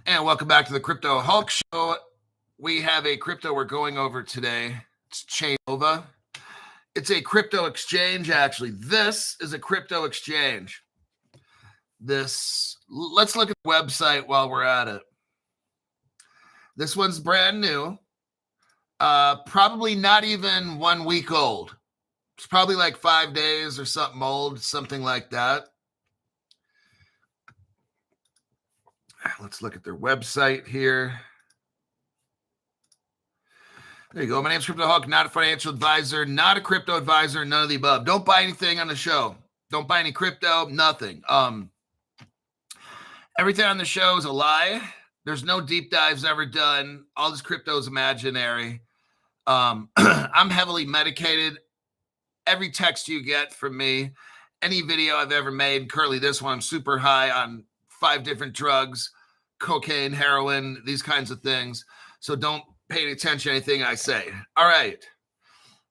And welcome back to the Crypto Hulk Show. We have a crypto we're going over today. It's ChaiNova. It's a crypto exchange, actually. This is a crypto exchange. Let's look at the website while we're at it. This one's brand new. Probably not even 1 week old. It's probably like 5 days or something old, something like that. Let's look at their website here. There you go. My name's Crypto Hulk, not a financial advisor, not a crypto advisor, none of the above. Don't buy anything on the show. Don't buy any crypto, nothing. Everything on the show is a lie. There's no deep dives ever done. All this crypto is imaginary. I'm heavily medicated. Every text you get from me, any video I've ever made, currently this one, I'm super high on 5 different drugs, cocaine, heroin, these kinds of things. So don't pay attention to anything I say. All right.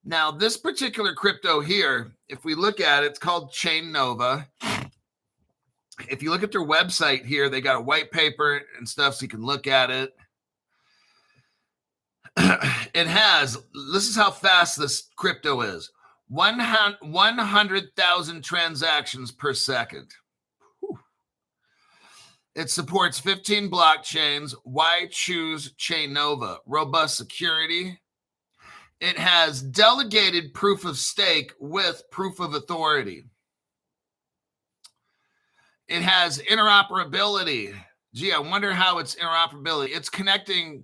Now, this particular crypto here, if we look at it, it's called ChaiNova. If you look at their website here, they got a white paper and stuff so you can look at it. This is how fast this crypto is. 100,000 transactions per second. It supports 15 blockchains. Why choose ChaiNova? Robust security. It has delegated proof of stake with proof of authority. It has interoperability. Gee, I wonder how it's interoperability. It's connected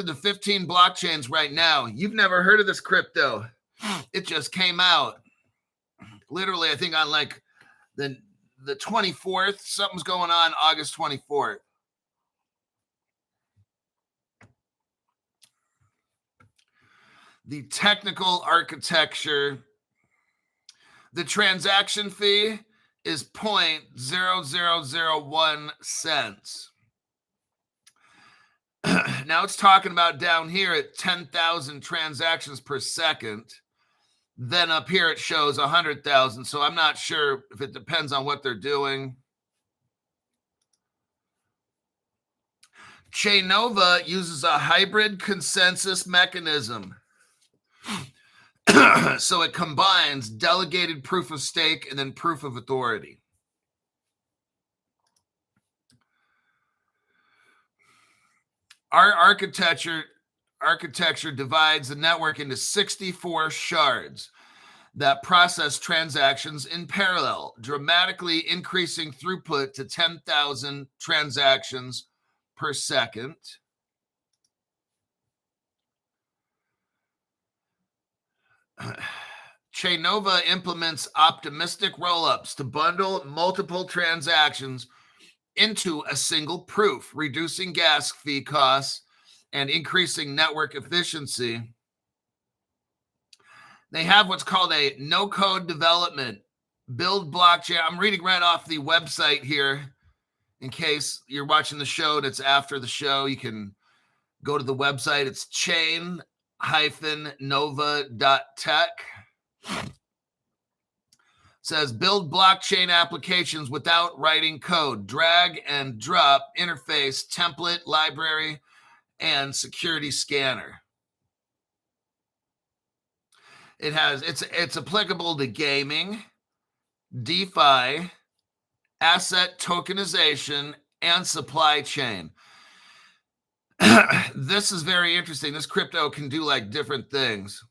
to 15 blockchains right now. You've never heard of this crypto. It just came out. Literally, I think on like the 24th, something's going on August 24th. The technical architecture, the transaction fee is 0.0001 cents. Now it's talking about down here at 10,000 transactions per second. Then up here it shows 100,000. So I'm not sure if it depends on what they're doing. ChaiNova uses a hybrid consensus mechanism. So it combines delegated proof of stake and then proof of authority. Our architecture divides the network into 64 shards that process transactions in parallel, dramatically increasing throughput to 10,000 transactions per second. ChaiNova implements optimistic rollups to bundle multiple transactions into a single proof, reducing gas fee costs and increasing network efficiency. They have what's called a no-code development, build blockchain. I'm reading right off the website here. In case you're watching the show and it's after the show, you can go to the website. It's chain-nova.tech. Says build blockchain applications without writing code, drag and drop interface, template, library, and security scanner. It's applicable to gaming, DeFi, asset tokenization, and supply chain. This is very interesting. This crypto can do like different things.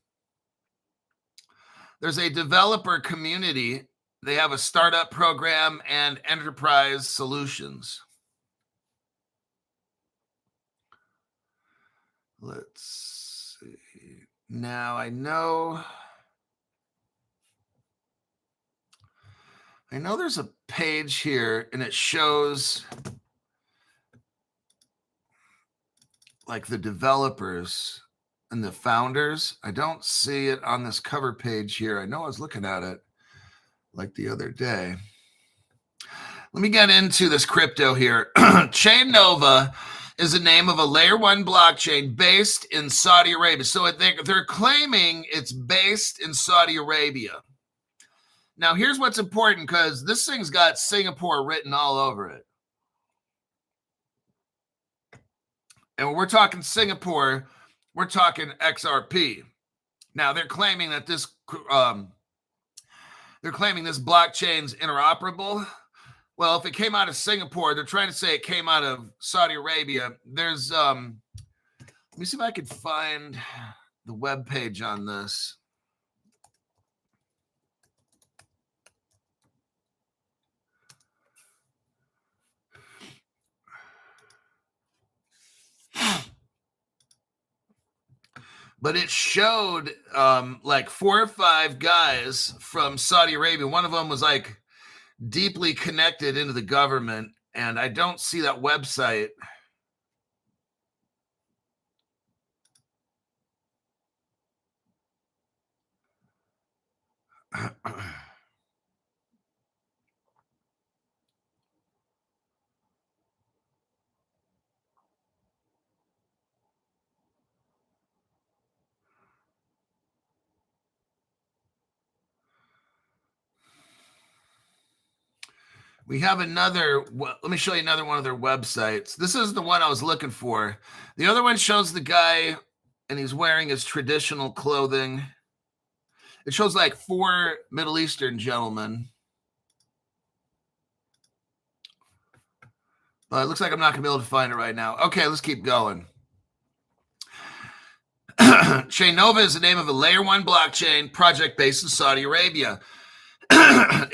There's a developer community. They have a startup program and enterprise solutions. Let's see. Now I know there's a page here and it shows like the developers and the founders. I don't see it on this cover page here. I know I was looking at it like the other day. Let me get into this crypto here. ChaiNova is the name of a layer 1 blockchain based in Saudi Arabia. So they're claiming it's based in Saudi Arabia. Now, here's what's important because this thing's got Singapore written all over it. And when we're talking Singapore, we're talking XRP. Now they're claiming that this blockchain's interoperable. Well, if it came out of Singapore, they're trying to say it came out of Saudi Arabia. There's let me see if I could find the web page on this. But it showed like 4 or 5 guys from Saudi Arabia. One of them was like deeply connected into the government, and I don't see that website. We have another, let me show you another one of their websites. This is the one I was looking for. The other one shows the guy and he's wearing his traditional clothing. It shows like 4 Middle Eastern gentlemen. But it looks like I'm not going to be able to find it right now. Okay, let's keep going. ChaiNova is the name of a layer 1 blockchain project based in Saudi Arabia.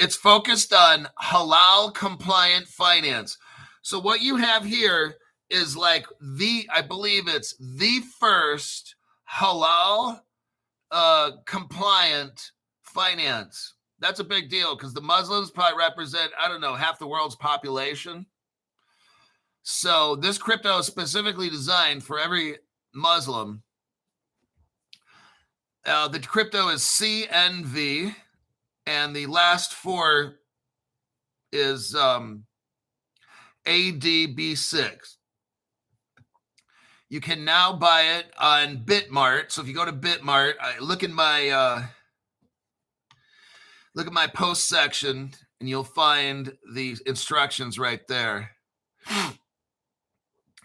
It's focused on halal compliant finance. So what you have here is like I believe it's the first halal compliant finance. That's a big deal because the Muslims probably represent, I don't know, half the world's population. So this crypto is specifically designed for every Muslim. The crypto is CNV. And the last 4 is ADB6. You can now buy it on BITMART. So if you go to BITMART, look at my post section, and you'll find the instructions right there.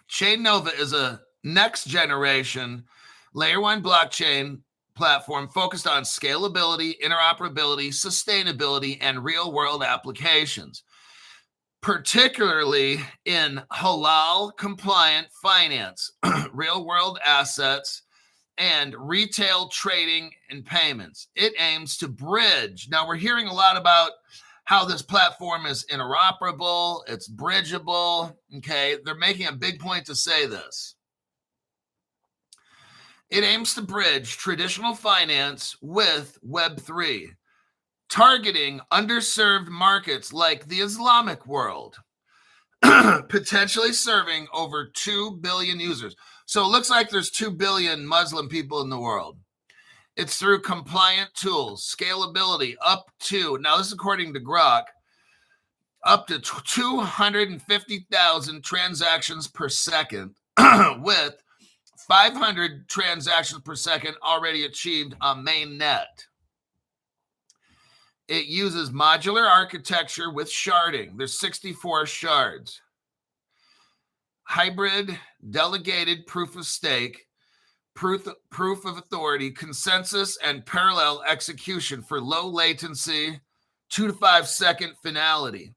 ChaiNova is a next generation layer 1 blockchain platform focused on scalability, interoperability, sustainability, and real-world applications, particularly in halal-compliant finance, real-world assets, and retail trading and payments. It aims to bridge. Now, we're hearing a lot about how this platform is interoperable, it's bridgeable, okay? They're making a big point to say this. It aims to bridge traditional finance with Web3, targeting underserved markets like the Islamic world, potentially serving over 2 billion users. So it looks like there's 2 billion Muslim people in the world. It's through compliant tools, scalability up to, now this is according to Grok, up to 250,000 transactions per second with 500 transactions per second already achieved on mainnet. It uses modular architecture with sharding. There's 64 shards. Hybrid, delegated proof of stake, proof of authority, consensus, and parallel execution for low latency, 2 to 5 second finality.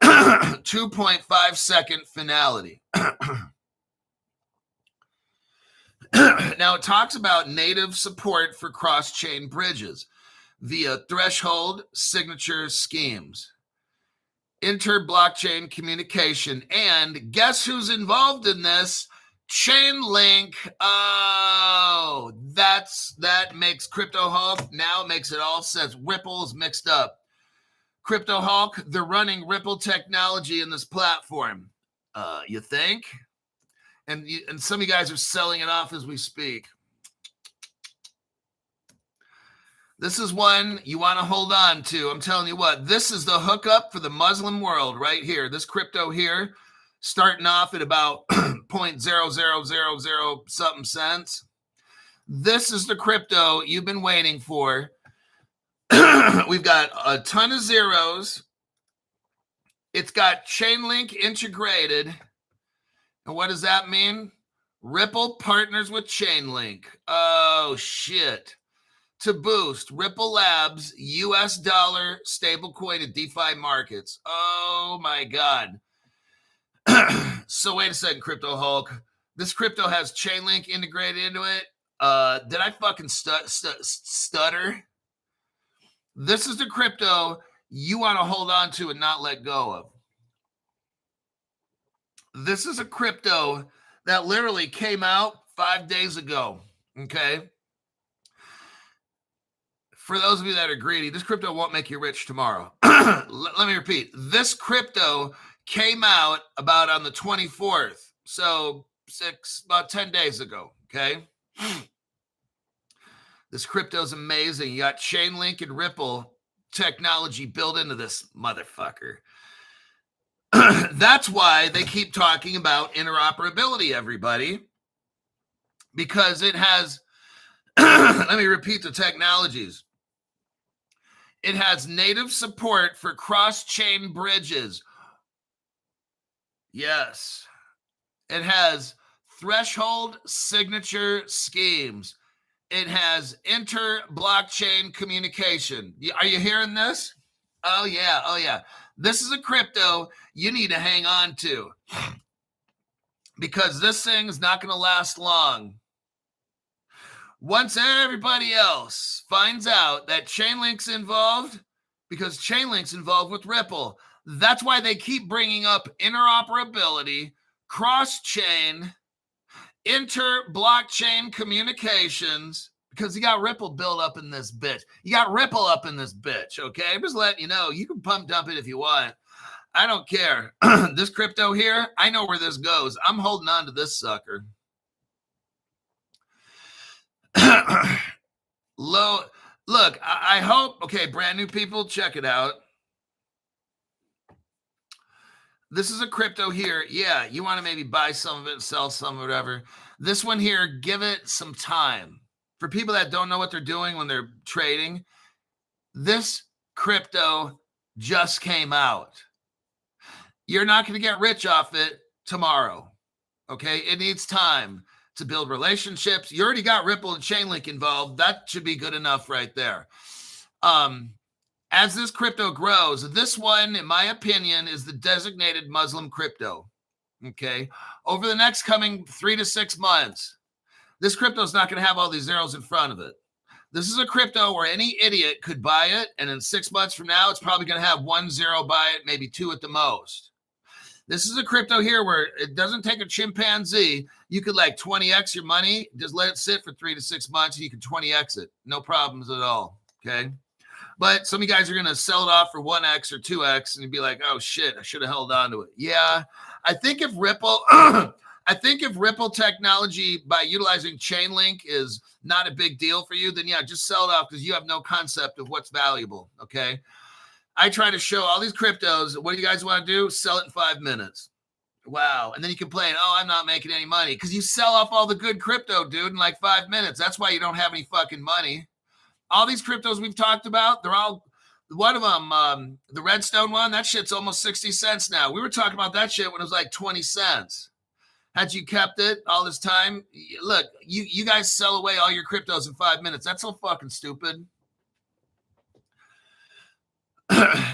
2.5 second finality. Now, it talks about native support for cross-chain bridges via threshold signature schemes, inter-blockchain communication, and guess who's involved in this? Chainlink. Oh, that makes Crypto Hulk, now makes it all sense. Ripple's mixed up. Crypto Hulk, they're running Ripple technology in this platform. You think? And some of you guys are selling it off as we speak. This is one you want to hold on to. I'm telling you what, this is the hookup for the Muslim world right here. This crypto here, starting off at about 0.0000 something cents. This is the crypto you've been waiting for. We've got a ton of zeros. It's got Chainlink integrated. And what does that mean? Ripple partners with Chainlink. Oh, shit. To boost Ripple Labs US dollar stablecoin and DeFi markets. Oh, my God. So wait a second, Crypto Hulk. This crypto has Chainlink integrated into it. Did I fucking stutter? This is the crypto you want to hold on to and not let go of. This is a crypto that literally came out 5 days ago, okay? For those of you that are greedy, this crypto won't make you rich tomorrow. Let me repeat. This crypto came out about on the 24th, so about 10 days ago, okay? This crypto is amazing. You got Chainlink and Ripple technology built into this motherfucker. That's why they keep talking about interoperability, everybody, because it has, let me repeat the technologies. It has native support for cross-chain bridges. Yes. It has threshold signature schemes. It has inter-blockchain communication. Are you hearing this? Oh, yeah. Oh, yeah. This is a crypto you need to hang on to because this thing is not going to last long. Once everybody else finds out that Chainlink's involved, because Chainlink's involved with Ripple, that's why they keep bringing up interoperability, cross-chain, inter-blockchain communications, because you got Ripple built up in this bitch. You got Ripple up in this bitch, okay? I'm just letting you know. You can pump dump it if you want. I don't care. This crypto here, I know where this goes. I'm holding on to this sucker. Look, I hope, okay, brand new people, check it out. This is a crypto here. Yeah, you want to maybe buy some of it, sell some, whatever. This one here, give it some time. For people that don't know what they're doing when they're trading, this crypto just came out. You're not going to get rich off it tomorrow, okay? It needs time to build relationships. You already got Ripple and Chainlink involved. That should be good enough right there. As this crypto grows, this one, in my opinion, is the designated Muslim crypto, okay? Over the next coming 3 to 6 months, this crypto is not going to have all these zeros in front of it. This is a crypto where any idiot could buy it, and in 6 months from now, it's probably going to have 1 zero by it, maybe 2 at the most. This is a crypto here where it doesn't take a chimpanzee. You could like 20x your money, just let it sit for 3 to 6 months, and you can 20x it. No problems at all, okay? But some of you guys are going to sell it off for 1x or 2x, and you'd be like, oh, shit, I should have held on to it. Yeah, I think if Ripple technology by utilizing Chainlink is not a big deal for you, then yeah, just sell it off because you have no concept of what's valuable, okay? I try to show all these cryptos, what do you guys want to do? Sell it in 5 minutes. Wow. And then you complain, oh, I'm not making any money because you sell off all the good crypto, dude, in like 5 minutes. That's why you don't have any fucking money. All these cryptos we've talked about, they're all, one of them, the Redstone one, that shit's almost 60 cents now. We were talking about that shit when it was like 20 cents. Had you kept it all this time, look, you guys sell away all your cryptos in 5 minutes. That's so fucking stupid.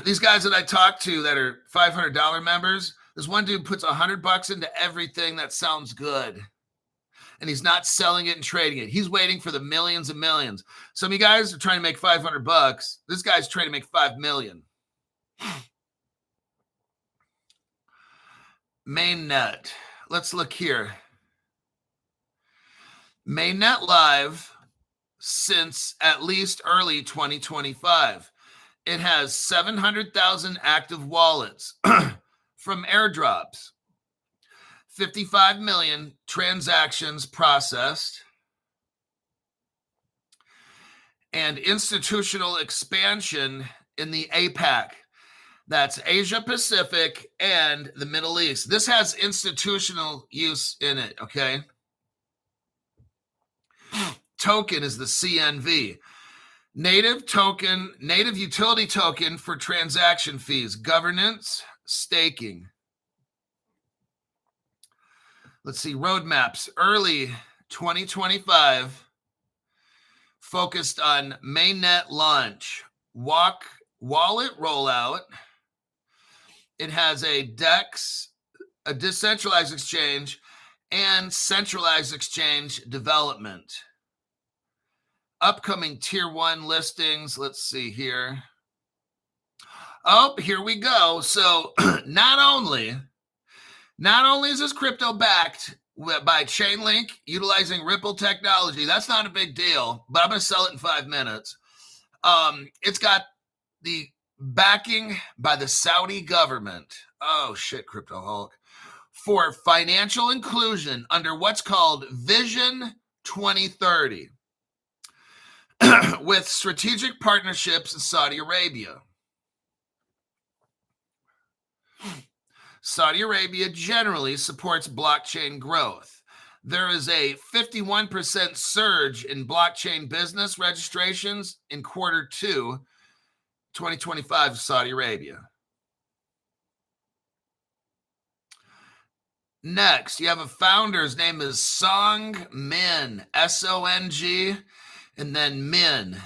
These guys that I talk to that are $500 members, this one dude puts $100 into everything that sounds good. And he's not selling it and trading it. He's waiting for the millions and millions. Some of you guys are trying to make $500. This guy's trying to make 5 million. Mainnet. Let's look here. Mainnet live since at least early 2025. It has 700,000 active wallets from airdrops. 55 million transactions processed, and institutional expansion in the APAC. That's Asia Pacific and the Middle East. This has institutional use in it, okay? Token is the CNV. Native utility token for transaction fees, governance, staking. Let's see, roadmaps. Early 2025, focused on mainnet launch, wallet rollout. It has a DEX, a decentralized exchange, and centralized exchange development. Upcoming tier 1 listings. Let's see here. Oh, here we go. So not only is this crypto backed by Chainlink utilizing Ripple technology, that's not a big deal, but I'm going to sell it in 5 minutes. It's got the backing by the Saudi government. Oh shit, Crypto Hulk. For financial inclusion under what's called Vision 2030 with strategic partnerships in Saudi Arabia. Saudi Arabia generally supports blockchain growth. There is a 51% surge in blockchain business registrations in Q2 2025 of Saudi Arabia. Next, you have a founder. His name is Song Min, S-O-N-G, and then Min.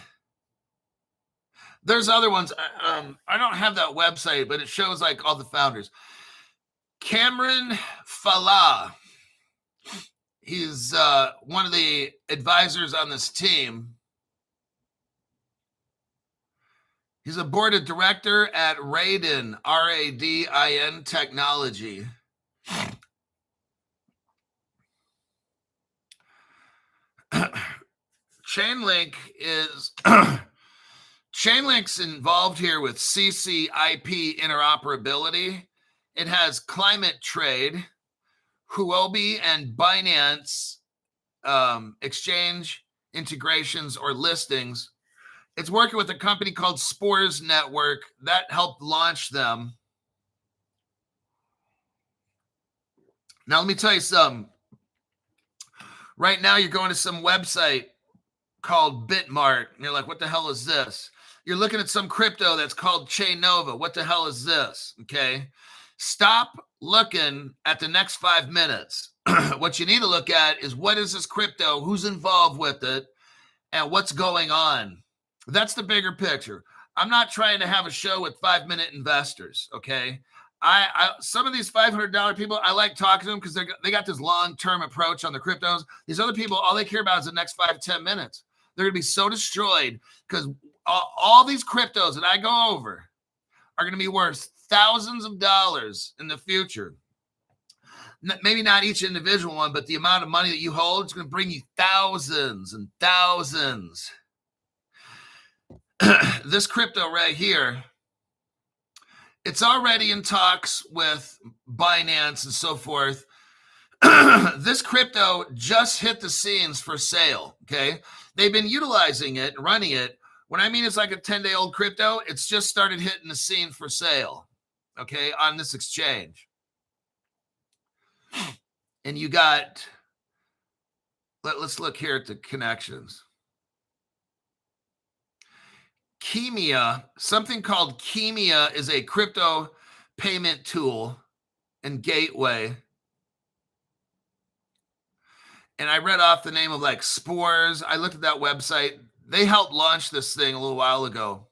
There's other ones. I don't have that website, but it shows like all the founders. Cameron Falah. He's one of the advisors on this team. He's a board of director at Radin, R-A-D-I-N Technology. Chainlink's involved here with CCIP interoperability. It has climate trade, Huobi and Binance exchange integrations or listings. It's working with a company called Spores Network that helped launch them. Now, let me tell you something. Right now, you're going to some website called BITMART, and you're like, what the hell is this? You're looking at some crypto that's called ChaiNova. What the hell is this? Okay. Stop looking at the next 5 minutes. What you need to look at is what is this crypto, who's involved with it, and what's going on. That's the bigger picture. I'm not trying to have a show with 5-minute investors, okay? Some of these $500 people, I like talking to them because they got this long-term approach on the cryptos. These other people, all they care about is the next 5 to 10 minutes. They're going to be so destroyed because all these cryptos that I go over are going to be worth thousands of dollars in the future. Maybe not each individual one, but the amount of money that you hold is going to bring you thousands and thousands. This crypto right here, it's already in talks with Binance and so forth. This crypto just hit the scenes for sale, okay? They've been utilizing it, running it. When I mean it's like a 10-day-old crypto, it's just started hitting the scene for sale, okay, on this exchange. And you got, let's look here at the connections. Chemia, something called Chemia is a crypto payment tool and gateway. And I read off the name of like Spores. I looked at that website. They helped launch this thing a little while ago.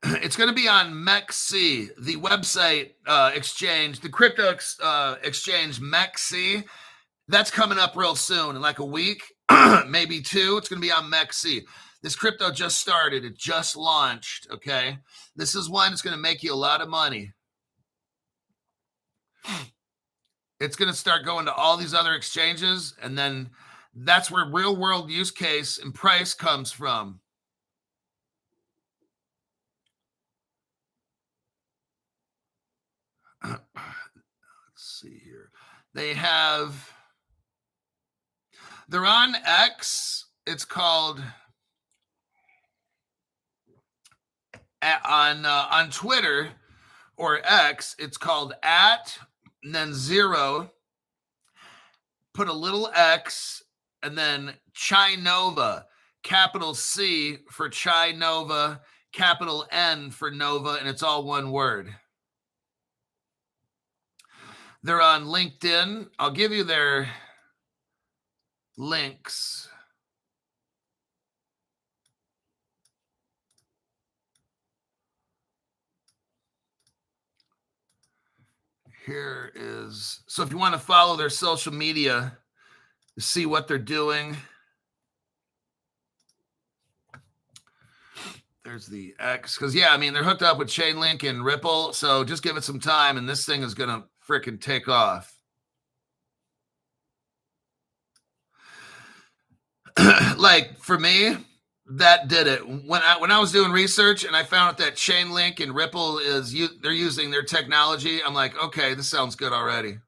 It's going to be on MEXC, the website exchange, the crypto exchange MEXC. That's coming up real soon in like a week, maybe 2. It's going to be on MEXC. This crypto just started. It just launched, okay? This is one that's going to make you a lot of money. It's going to start going to all these other exchanges, and then that's where real-world use case and price comes from. Let's see here. They're on X. It's called on Twitter or X. It's called @ and then 0. Put a little X and then ChaiNova, capital C for ChaiNova, capital N for Nova, and it's all one word. They're on LinkedIn. I'll give you their links. Here is, so if you want to follow their social media, see what they're doing. There's the X, because yeah, I mean, they're hooked up with Chainlink and Ripple, so just give it some time and this thing is going to freaking take off. Like for me, that did it. When I was doing research and I found out that Chainlink and Ripple they're using their technology, I'm like, okay, this sounds good already.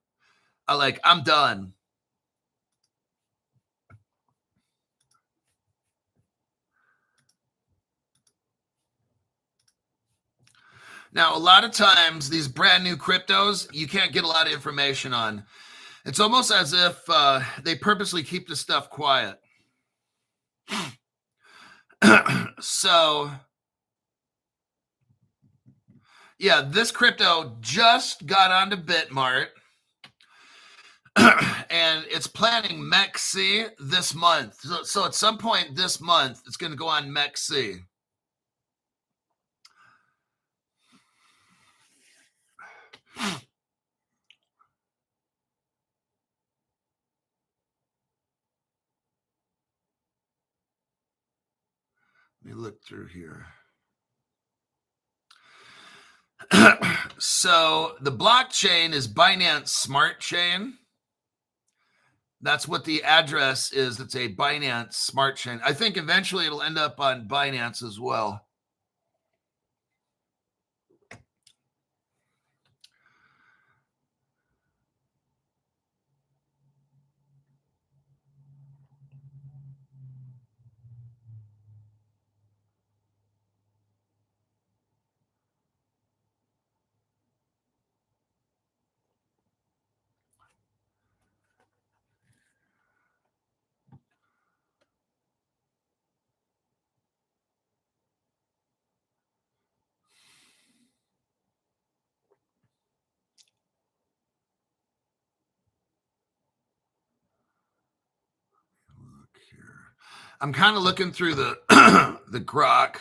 I'm done. Now, a lot of times, these brand new cryptos, you can't get a lot of information on. It's almost as if they purposely keep this stuff quiet. So, yeah, this crypto just got onto BITMART. And it's planning MEXC this month. So at some point this month, it's going to go on MEXC. Let me look through here. So the blockchain is Binance Smart Chain. That's what the address is. It's a Binance Smart Chain. I think eventually it'll end up on Binance as well. I'm kind of looking through the the grok.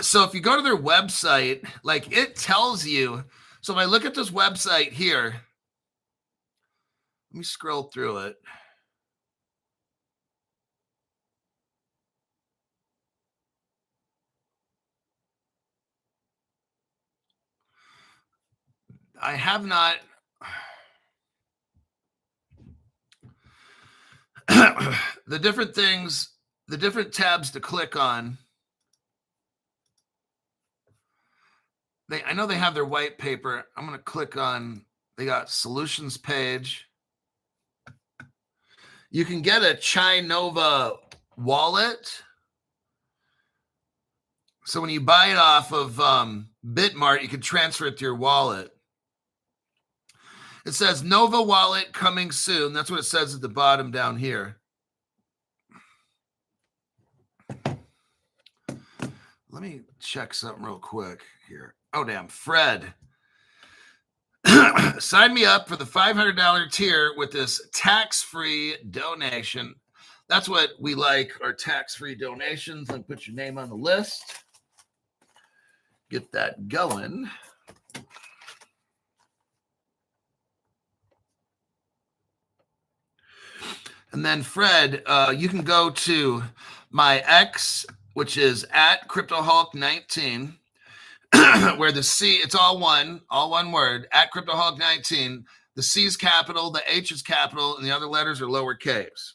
So if you go to their website, like it tells you. So if I look at this website here, let me scroll through it. I have not. The different things, the different tabs to click on. I know they have their white paper. I'm going to click on, they got solutions page. You can get a ChaiNova wallet. So when you buy it off of BITMART, you can transfer it to your wallet. It says Nova wallet coming soon. That's what it says at the bottom down here. Let me check something real quick here. Oh, damn. Fred. Sign me up for the $500 tier with this tax-free donation. That's what we like, our tax-free donations. And put your name on the list. Get that going. And then Fred, you can go to my X, which is at CryptoHulk19, where the C, it's all one word, at CryptoHulk19. The C is capital, the H is capital, and the other letters are lowercase.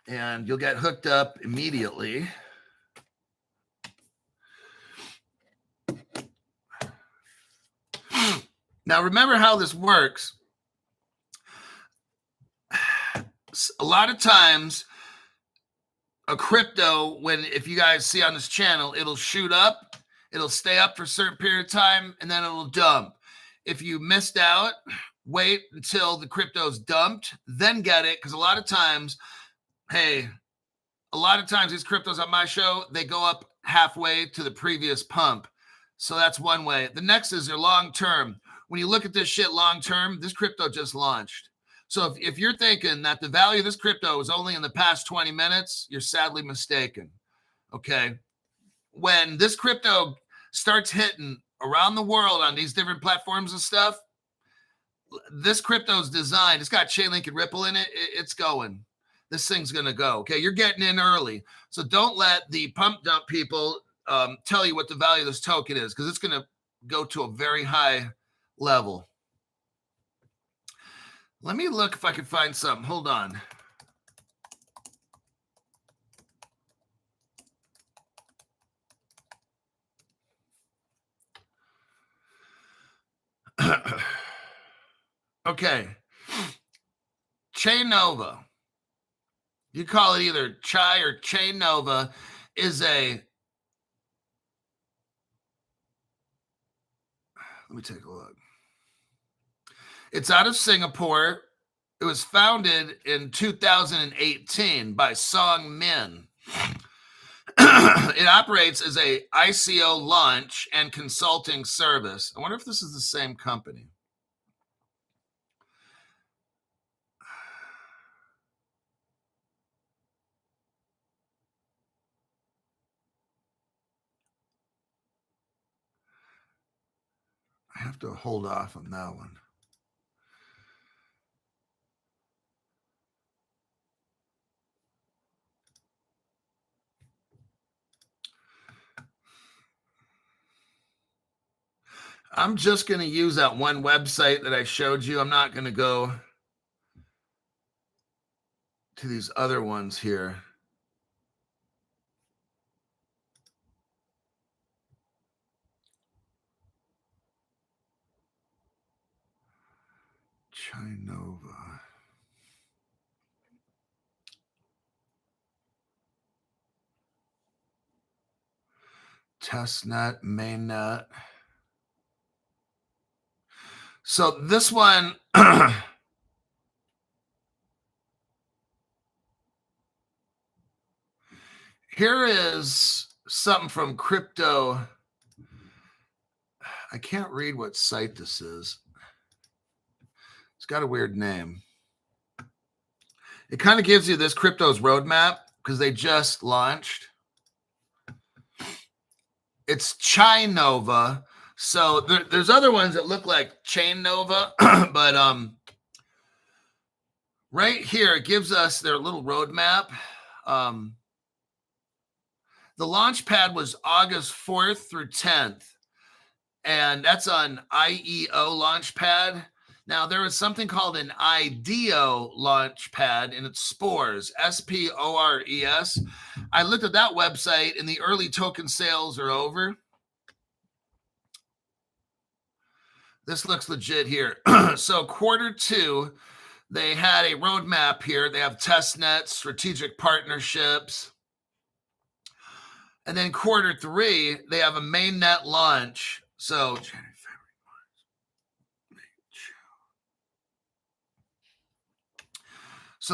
And you'll get hooked up immediately. Now, remember how this works. A lot of times, a crypto, if you guys see on this channel, it'll shoot up It'll stay up for a certain period of time, and then it'll dump. If you missed out, wait until the crypto's dumped, then get it. Because a lot of times these cryptos on my show, they go up halfway to the previous pump. So that's one way. The next is your long-term. When you look at this shit long-term, this crypto just launched. So if you're thinking that the value of this crypto is only in the past 20 minutes, you're sadly mistaken. Okay. When this crypto starts hitting around the world on these different platforms and stuff, this crypto's designed, it's got Chainlink and Ripple in it. It's going. This thing's going to go. Okay. You're getting in early. So don't let the pump dump people tell you what the value of this token is, because it's going to go to a very high level. Let me look if I can find something. Hold on. Okay. ChaiNova. You call it either Chai or ChaiNova, is let me take a look. It's out of Singapore. It was founded in 2018 by Song Min. It operates as a ICO launch and consulting service. I wonder if this is the same company. I have to hold off on that one. I'm just going to use that one website that I showed you. I'm not going to go to these other ones here. ChaiNova. Testnet, mainnet. So this one, here is something from crypto. I can't read what site this is. It's got a weird name. It kind of gives you this crypto's roadmap because they just launched. It's ChaiNova. So there's other ones that look like ChaiNova, but right here it gives us their little roadmap. The launch pad was August 4th through 10th, and that's on IEO Launchpad. Now, there is something called an IDEO Launchpad, and it's Spores, SPORES. I looked at that website, and the early token sales are over. This looks legit here. So Q2, they had a roadmap here. They have test nets, strategic partnerships. And then Q3, they have a mainnet launch. So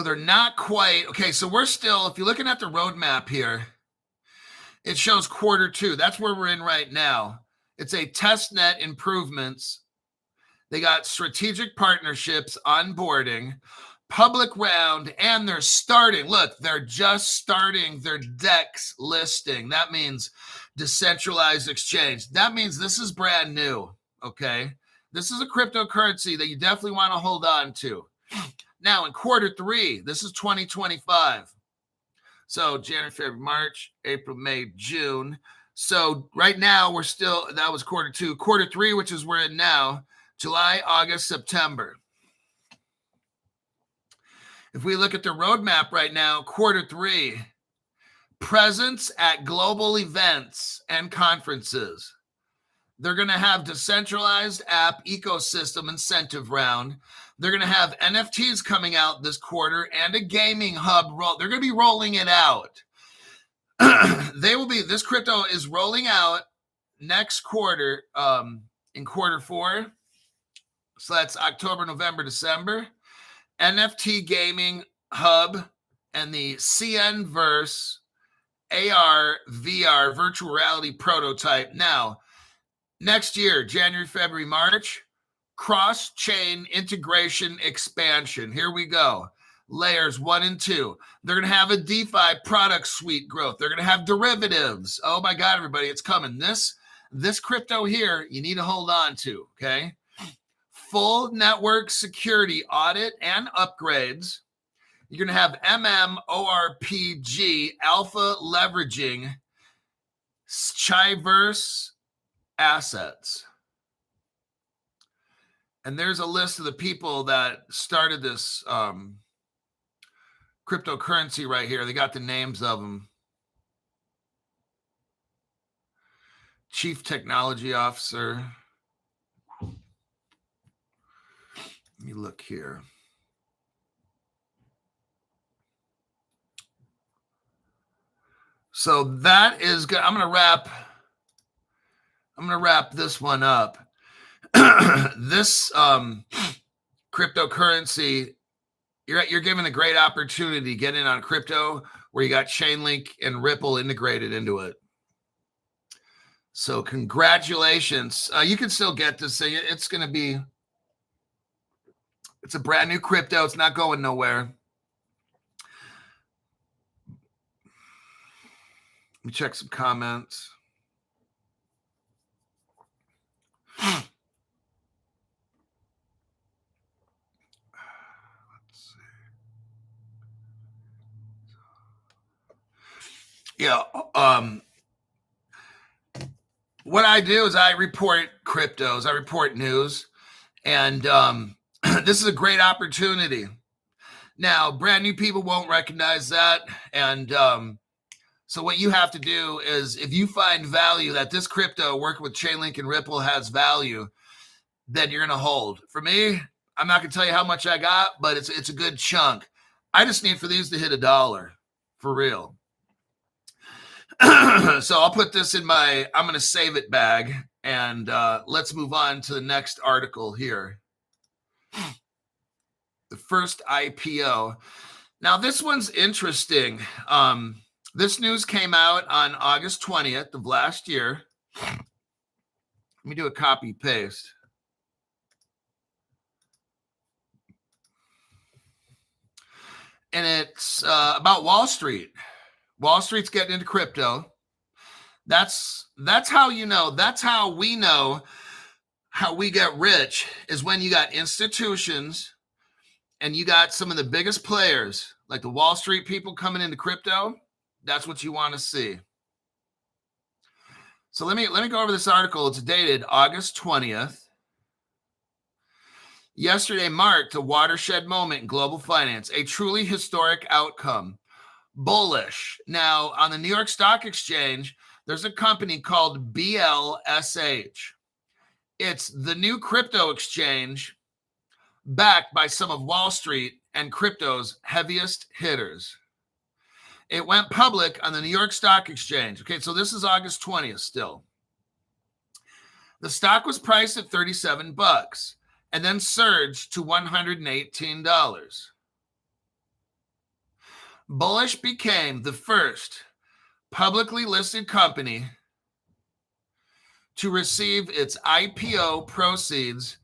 they're not quite. Okay, so we're still, if you're looking at the roadmap here, it shows Q2. That's where we're in right now. It's a test net improvements. They got strategic partnerships, onboarding, public round, and they're starting. Look, they're just starting their DEX listing. That means decentralized exchange. That means this is brand new, okay? This is a cryptocurrency that you definitely want to hold on to. Now, in Q3, this is 2025. So January, February, March, April, May, June. So right now, we're still, that was Q2. Q3, which is we're in now, July, August, September. If we look at the roadmap right now, Q3, presence at global events and conferences. They're going to have decentralized app ecosystem incentive round. They're going to have NFTs coming out this quarter and a gaming hub roll. They're going to be rolling it out. This crypto is rolling out next quarter, in quarter 4, so that's October, November, December, NFT Gaming Hub and the CNV AR VR virtual reality prototype. Now, next year, January, February, March, cross-chain integration expansion. Here we go. Layers 1 and 2. They're going to have a DeFi product suite growth. They're going to have derivatives. Oh my God, everybody, it's coming. This crypto here, you need to hold on to, okay? Full network security audit and upgrades. You're going to have MMORPG alpha leveraging ChaiNova assets. And there's a list of the people that started this cryptocurrency right here. They got the names of them. Chief Technology Officer. Let me look here. So that is good. I'm gonna wrap this one up. This cryptocurrency, you're given a great opportunity to get in on crypto where you got Chainlink and Ripple integrated into it. So congratulations. You can still get this thing. It's a brand new crypto. It's not going nowhere. Let me check some comments. Let's see. Yeah. What I do is I report cryptos. I report news. And this is a great opportunity. Now, brand new people won't recognize that. And so what you have to do is, if you find value that this crypto working with Chainlink and Ripple has value, then you're going to hold. For me, I'm not going to tell you how much I got, but it's a good chunk. I just need for these to hit $1 for real. So I'll put this in I'm going to save it bag, and let's move on to the next article here. The first IPO. Now, this one's interesting. This news came out on August 20th of last year. Let me do a copy paste. And it's about Wall Street. Wall Street's getting into crypto. That's how you know. That's how we know how we get rich, is when you got institutions and you got some of the biggest players, like the Wall Street people coming into crypto. That's what you want to see. So let me go over this article. It's dated August 20th. Yesterday marked a watershed moment in global finance, a truly historic outcome. Bullish. Now, on the New York Stock Exchange, there's a company called BLSH. It's the new crypto exchange backed by some of Wall Street and crypto's heaviest hitters. It went public on the New York Stock Exchange. Okay, so this is August 20th still. The stock was priced at $37 and then surged to $118. Bullish became the first publicly listed company to receive its IPO proceeds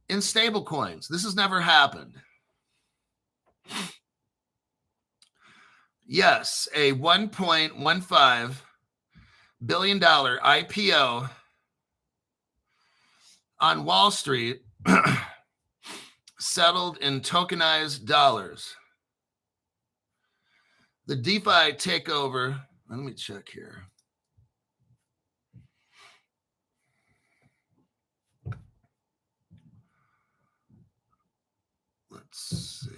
in stablecoins. This has never happened. Yes, a $1.15 billion IPO on Wall Street settled in tokenized dollars. The DeFi takeover, let me check here. Let's see.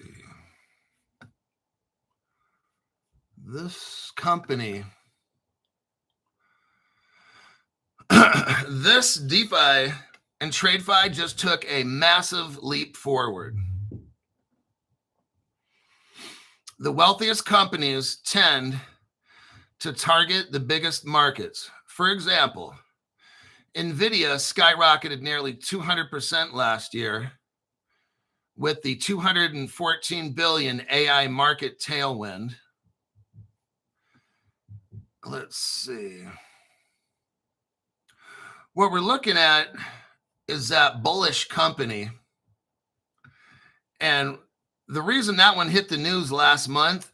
This company, this DeFi and TradeFi just took a massive leap forward. The wealthiest companies tend to target the biggest markets. For example, NVIDIA skyrocketed nearly 200% last year with the 214 billion AI market tailwind. Let's see. What we're looking at is that bullish company. And the reason that one hit the news last month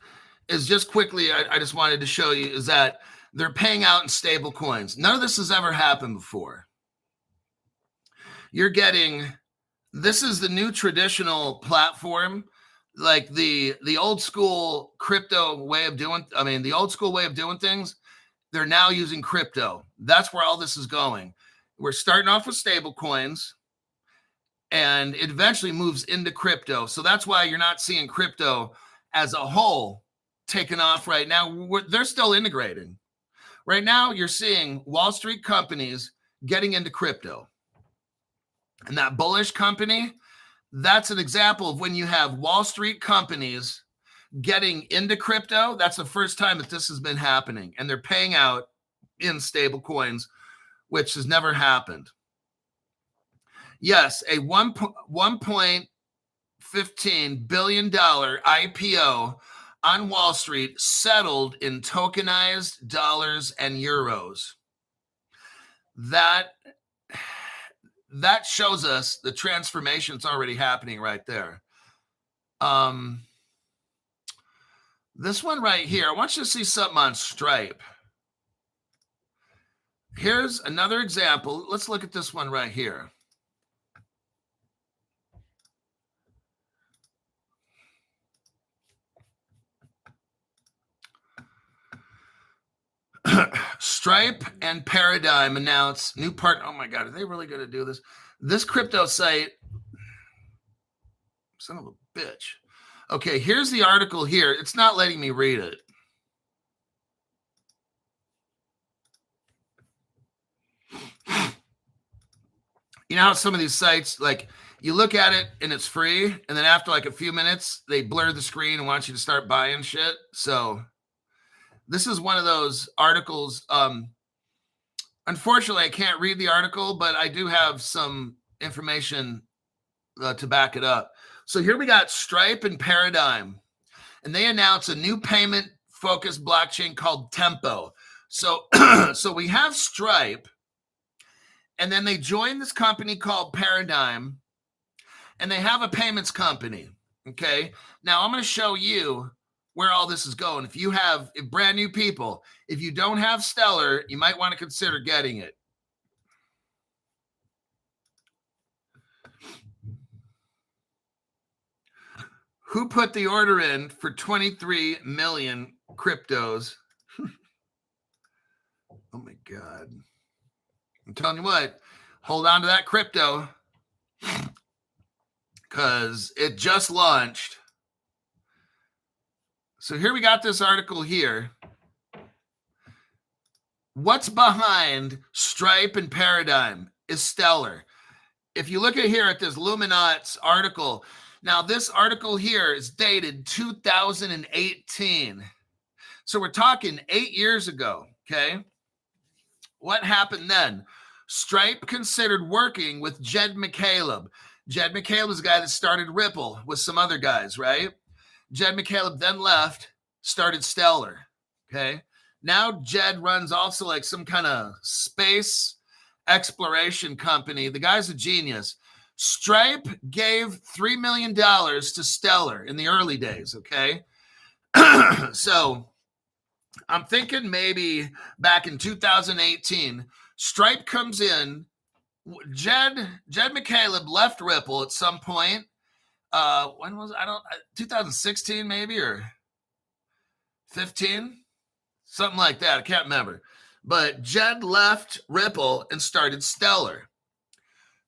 is just quickly, I just wanted to show you, is that they're paying out in stable coins. None of this has ever happened before. You're getting, this is the new traditional platform, like the old school crypto way of doing, the old school way of doing things, they're now using crypto. That's where all this is going. We're starting off with stable coins, and it eventually moves into crypto. So that's why you're not seeing crypto as a whole taking off right now. They're still integrating. Right now, you're seeing Wall Street companies getting into crypto. And that bullish company, that's an example of when you have Wall Street companies getting into crypto. That's the first time that this has been happening. And they're paying out in stable coins, which has never happened. Yes, a $1.15 billion IPO on Wall Street settled in tokenized dollars and euros. That shows us the transformation that's already happening right there. This one right here, I want you to see something on Stripe. Here's another example. Let's look at this one right here. Stripe and Paradigm announce new partner. Oh my God, are they really going to do this? This crypto site, son of a bitch. Okay, here's the article here. It's not letting me read it. You know how some of these sites, like you look at it and it's free, and then after like a few minutes, they blur the screen and want you to start buying shit. So this is one of those articles. Unfortunately, I can't read the article, but I do have some information to back it up. So here we got Stripe and Paradigm, and they announce a new payment-focused blockchain called Tempo. So, so we have Stripe, and then they join this company called Paradigm, and they have a payments company. Okay, now I'm going to show you where all this is going. If brand new people, if you don't have Stellar, you might want to consider getting it. Who put the order in for 23 million cryptos? Oh my God. I'm telling you what, hold on to that crypto because it just launched. So here we got this article here. What's behind Stripe and Paradigm is Stellar. If you look at here at this Luminance article, now this article here is dated 2018. So we're talking 8 years ago, okay? What happened then? Stripe considered working with Jed McCaleb. Jed McCaleb is the guy that started Ripple with some other guys, right? Jed McCaleb then left, started Stellar, okay? Now Jed runs also like some kind of space exploration company. The guy's a genius. Stripe gave $3 million to Stellar in the early days, okay? So I'm thinking maybe back in 2018, Stripe comes in. Jed McCaleb left Ripple at some point. When was it? 2016 maybe, or 15? Something like that. I can't remember. But Jed left Ripple and started Stellar.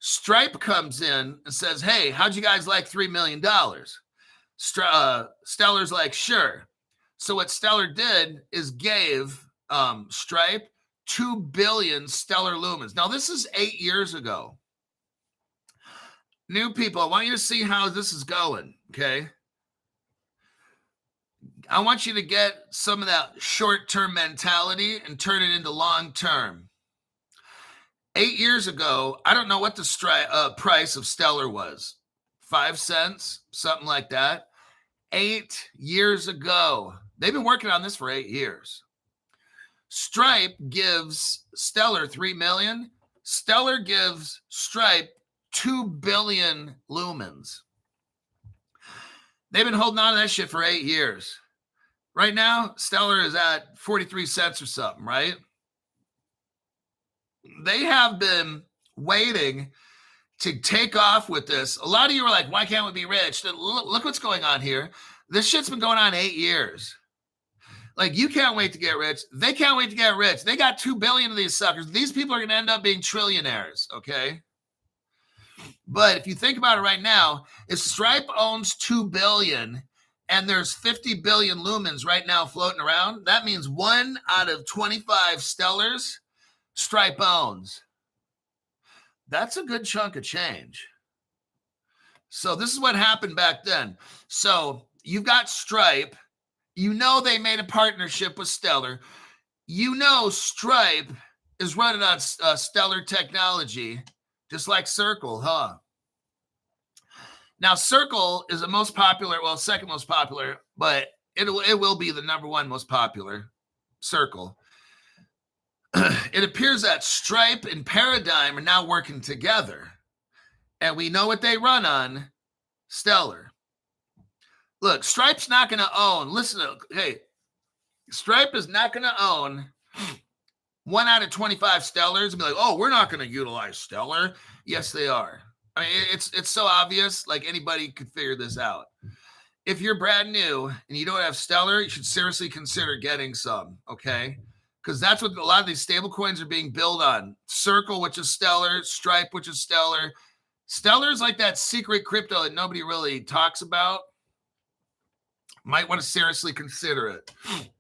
Stripe comes in and says, hey, how'd you guys like $3 million? Stellar's like, sure. So what Stellar did is gave Stripe 2 billion Stellar lumens. Now, this is 8 years ago. New people, I want you to see how this is going, okay? I want you to get some of that short-term mentality and turn it into long-term. 8 years ago, I don't know what the price of Stellar was. 5 cents, something like that. 8 years ago. They've been working on this for 8 years. Stripe gives Stellar 3 million. Stellar gives Stripe 2 billion lumens. They've been holding on to that shit for 8 years. Right now, Stellar is at 43 cents or something, right? They have been waiting to take off with this. A lot of you are like, why can't we be rich? Look what's going on here. This shit's been going on 8 years. Like, you can't wait to get rich. They can't wait to get rich. They got 2 billion of these suckers. These people are going to end up being trillionaires, okay? But if you think about it right now, if Stripe owns 2 billion and there's 50 billion lumens right now floating around, that means 1 out of 25 Stellars Stripe owns. That's a good chunk of change. So this is what happened back then. So you've got Stripe. You know they made a partnership with Stellar. You know Stripe is running on Stellar technology, just like Circle, huh? Now, Circle is the most popular, well, second most popular, but it will be the number one most popular, Circle. It appears that Stripe and Paradigm are now working together. And we know what they run on, Stellar. Look, Stripe's not going to own, Stripe is not going to own 1 out of 25 Stellars and be like, oh, we're not going to utilize Stellar. Yes, they are. I mean, it's so obvious, like anybody could figure this out. If you're brand new and you don't have Stellar, you should seriously consider getting some, okay? Because that's what a lot of these stable coins are being built on. Circle, which is Stellar, Stripe, which is Stellar. Stellar is like that secret crypto that nobody really talks about. Might want to seriously consider it. Let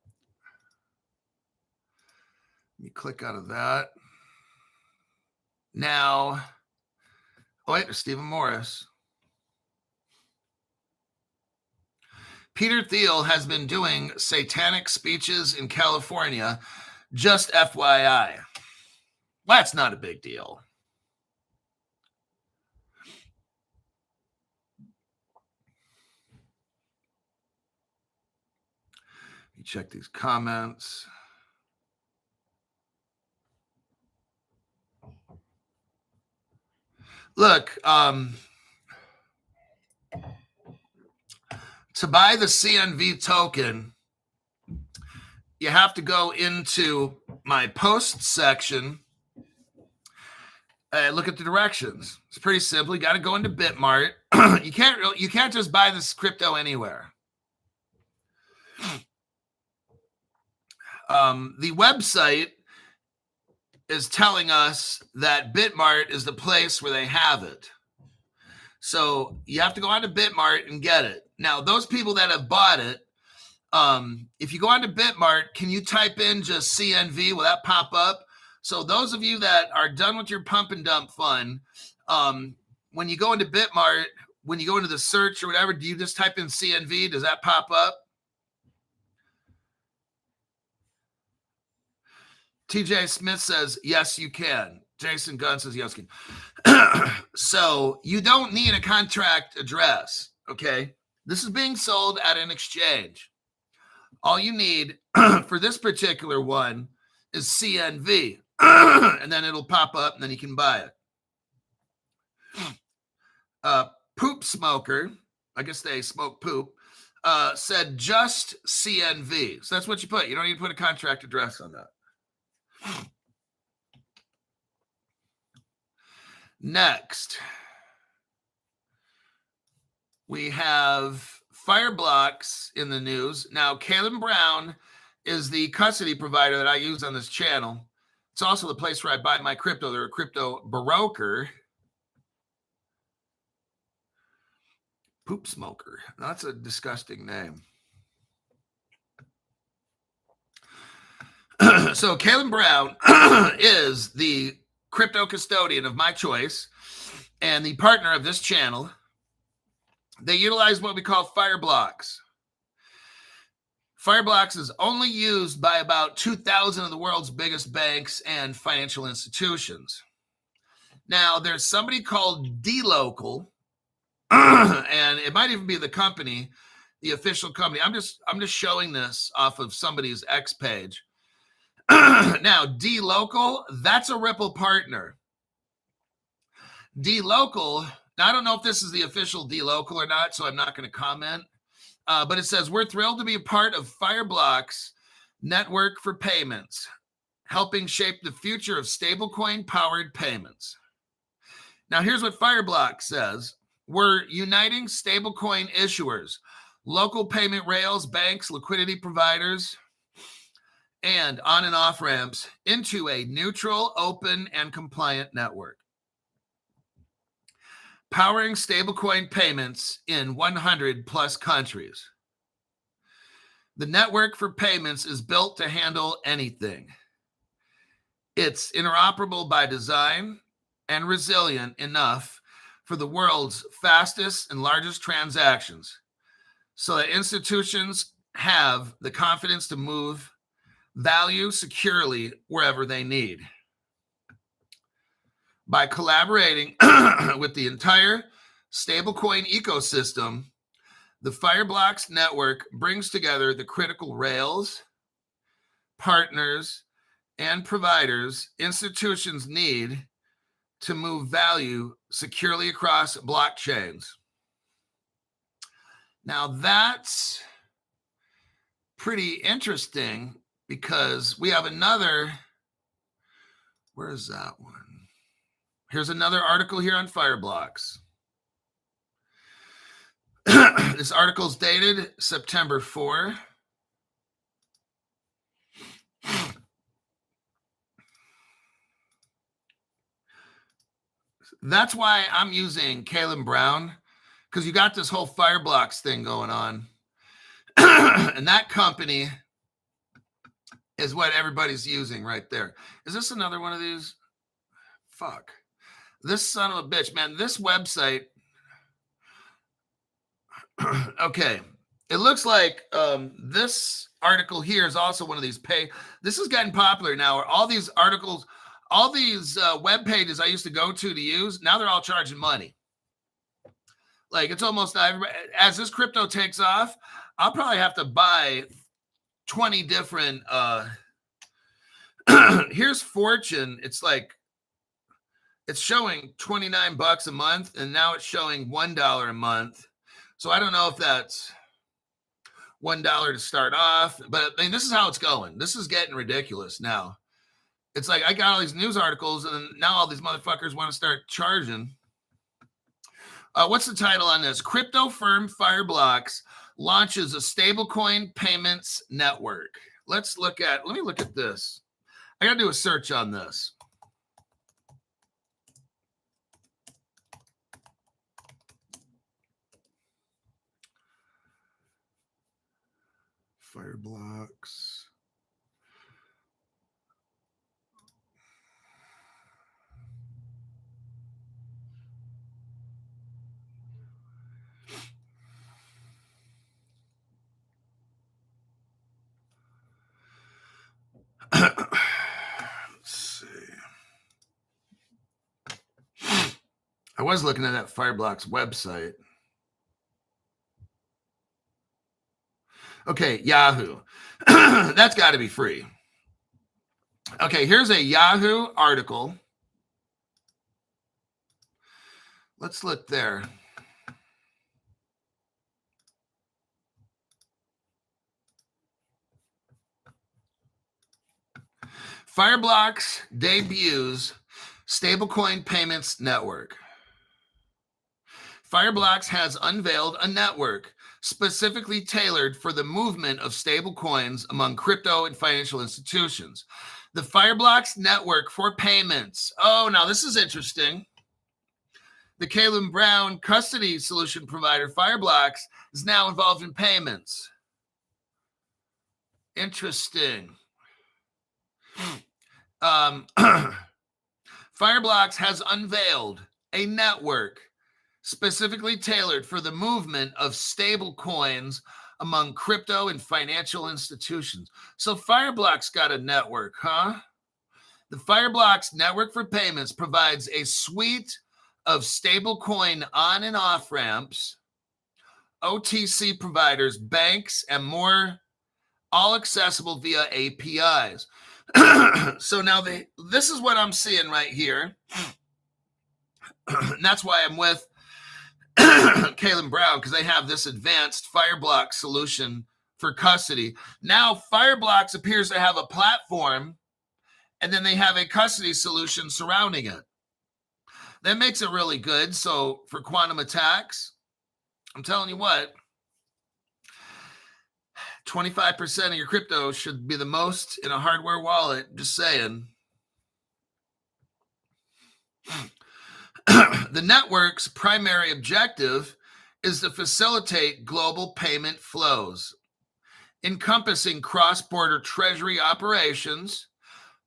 me click out of that. Now, oh wait, there's Stephen Morris. Peter Thiel has been doing satanic speeches in California, just FYI. That's not a big deal. You check these comments. Look, to buy the CNV token, you have to go into my post section and look at the directions. It's pretty simple. You got to go into BITMART. You can't just buy this crypto anywhere. The website is telling us that BITMART is the place where they have it. So you have to go onto BITMART and get it. Now, those people that have bought it, if you go onto BITMART, can you type in just CNV? Will that pop up? So those of you that are done with your pump and dump fund, when you go into BITMART, when you go into the search or whatever, do you just type in CNV? Does that pop up? TJ Smith says, yes, you can. Jason Gunn says, yes, you can. So you don't need a contract address, okay? This is being sold at an exchange. All you need for this particular one is CNV, and then it'll pop up, and then you can buy it. Poop Smoker, I guess they smoke poop, said just CNV. So that's what you put. You don't need to put a contract address on that. Next, we have Fireblocks in the news. Now, Caleb Brown is the custody provider that I use on this channel. It's also the place where I buy my crypto. They're a crypto broker. Poop Smoker. That's a disgusting name. So Caleb Brown is the crypto custodian of my choice and the partner of this channel. They utilize what we call Fireblocks. Fireblocks is only used by about 2,000 of the world's biggest banks and financial institutions. Now, there's somebody called DLocal, and it might even be the company, the official company. I'm just showing this off of somebody's X page. Now, DLocal, that's a Ripple partner. DLocal, now I don't know if this is the official DLocal or not, so I'm not going to comment. But it says, we're thrilled to be a part of Fireblocks network for payments, helping shape the future of stablecoin-powered payments. Now, here's what Fireblocks says. We're uniting stablecoin issuers, local payment rails, banks, liquidity providers, and on and off ramps into a neutral, open, and compliant network, powering stablecoin payments in 100 plus countries. The network for payments is built to handle anything. It's interoperable by design and resilient enough for the world's fastest and largest transactions, so that institutions have the confidence to move value securely wherever they need. By collaborating with the entire stablecoin ecosystem, the Fireblocks network brings together the critical rails, partners, and providers institutions need to move value securely across blockchains. Now, that's pretty interesting because we have another, where is that one? Here's another article here on Fireblocks. This article is dated September 4. That's why I'm using Caleb Brown, because you got this whole Fireblocks thing going on. And that company is what everybody's using right there. Is this another one of these? Fuck. This son of a bitch, man. This website. Okay. It looks like this article here is also one of these This is getting popular now, where all these articles, all these web pages I used to go to use, now they're all charging money. Like, it's almost, as this crypto takes off, I'll probably have to buy 20 different, here's Fortune. It's like, it's showing $29 a month, and now it's showing $1 a month. So I don't know if that's $1 to start off, but I mean, this is how it's going. This is getting ridiculous now. It's like, I got all these news articles, and now all these motherfuckers want to start charging. What's the title on this? Crypto firm Fireblocks launches a stablecoin payments network. Let me look at this. I got to do a search on this. Fireblocks. Let's see. I was looking at that Fireblocks website. Okay, Yahoo. That's got to be free. Okay, here's a Yahoo article. Let's look there. Fireblocks debuts stablecoin payments network. Fireblocks has unveiled a network specifically tailored for the movement of stablecoins among crypto and financial institutions. The Fireblocks network for payments. Oh, now this is interesting. The Caleb Brown custody solution provider, Fireblocks, is now involved in payments. Interesting. Fireblocks has unveiled a network specifically tailored for the movement of stable coins among crypto and financial institutions. So Fireblocks got a network, huh? The Fireblocks network for payments provides a suite of stablecoin on and off ramps, OTC providers, banks, and more, all accessible via APIs. So now this is what I'm seeing right here. And that's why I'm with Caleb Brown, because they have this advanced Fireblocks solution for custody. Now Fireblocks appears to have a platform, and then they have a custody solution surrounding it. That makes it really good. So for quantum attacks, I'm telling you what, 25% of your crypto should be the most in a hardware wallet. Just saying. The network's primary objective is to facilitate global payment flows, encompassing cross-border treasury operations,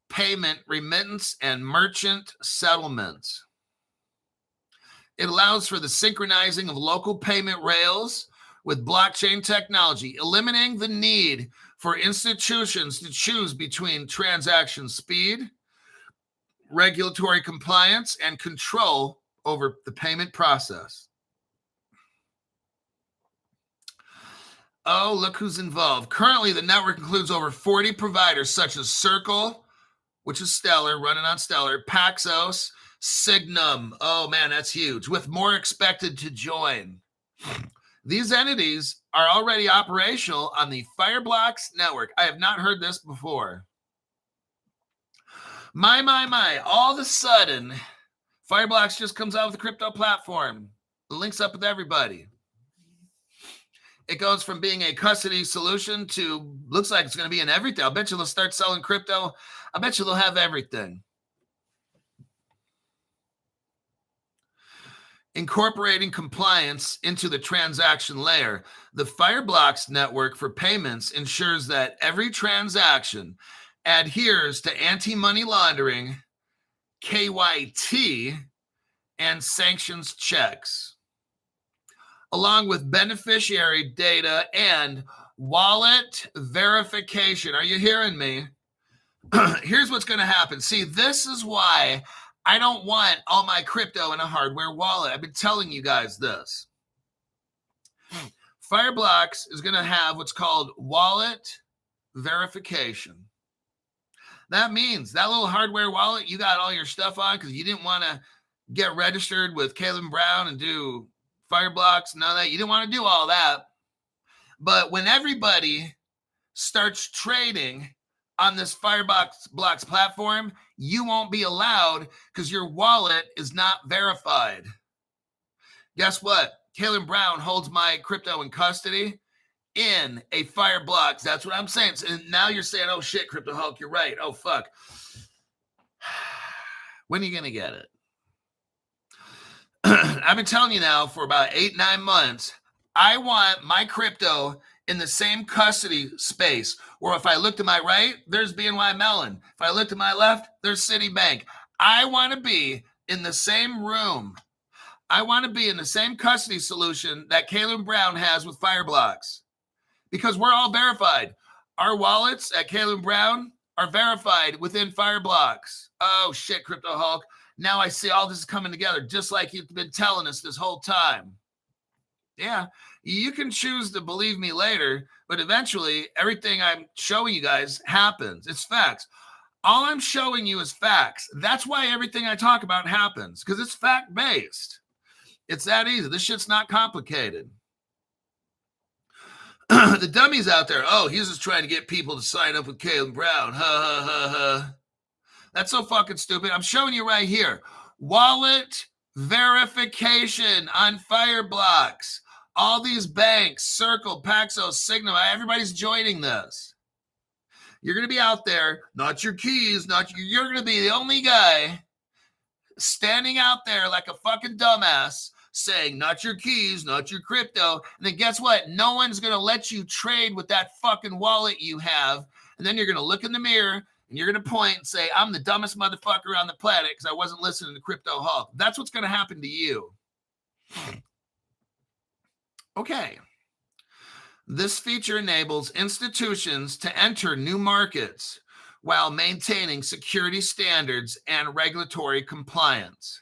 payment, remittance, and merchant settlements. It allows for the synchronizing of local payment rails with blockchain technology, eliminating the need for institutions to choose between transaction speed, regulatory compliance, and control over the payment process. Oh, look who's involved. Currently, the network includes over 40 providers such as Circle, which is Stellar, running on Stellar, Paxos, Signum. Oh, man, that's huge, with more expected to join. These entities are already operational on the Fireblocks network. I have not heard this before. My. All of a sudden, Fireblocks just comes out with a crypto platform. It links up with everybody. It goes from being a custody solution to, looks like it's going to be in everything. I bet you they'll start selling crypto. I bet you they'll have everything. Incorporating compliance into the transaction layer, the Fireblocks network for payments ensures that every transaction adheres to anti-money laundering, KYT, and sanctions checks, along with beneficiary data and wallet verification. Are you hearing me? Here's what's going to happen. See, this is why I don't want all my crypto in a hardware wallet. I've been telling you guys this. Fireblocks is going to have what's called wallet verification. That means that little hardware wallet you got all your stuff on because you didn't want to get registered with Caleb Brown and do Fireblocks and all that. You didn't want to do all that. But when everybody starts trading on this Fireblocks platform, you won't be allowed because your wallet is not verified. Guess what? Caleb Brown holds my crypto in custody in a Fireblocks. That's what I'm saying. And now you're saying, oh shit, Crypto Hulk, you're right. Oh fuck. When are you going to get it? I've been telling you now for about 8-9 months, I want my crypto in the same custody space, where if I look to my right, there's BNY Mellon. If I look to my left, there's Citibank. I want to be in the same room. I want to be in the same custody solution that Caleb Brown has with Fireblocks, because we're all verified. Our wallets at Caleb Brown are verified within Fireblocks. Oh shit, Crypto Hulk. Now I see all this is coming together, just like you've been telling us this whole time. Yeah, you can choose to believe me later, but eventually everything I'm showing you guys happens. It's facts. All I'm showing you is facts. That's why everything I talk about happens, because it's fact-based. It's that easy. This shit's not complicated. The dummies out there, oh, he's just trying to get people to sign up with Caleb Brown. Ha, ha, ha, ha. That's so fucking stupid. I'm showing you right here. Wallet verification on Fireblocks. All these banks, Circle, Paxos, Signum, everybody's joining this. You're going to be out there, not your keys, you're going to be the only guy standing out there like a fucking dumbass saying, not your keys, not your crypto. And then guess what? No one's going to let you trade with that fucking wallet you have. And then you're going to look in the mirror and you're going to point and say, I'm the dumbest motherfucker on the planet because I wasn't listening to Crypto Hulk. That's what's going to happen to you. Okay. This feature enables institutions to enter new markets while maintaining security standards and regulatory compliance.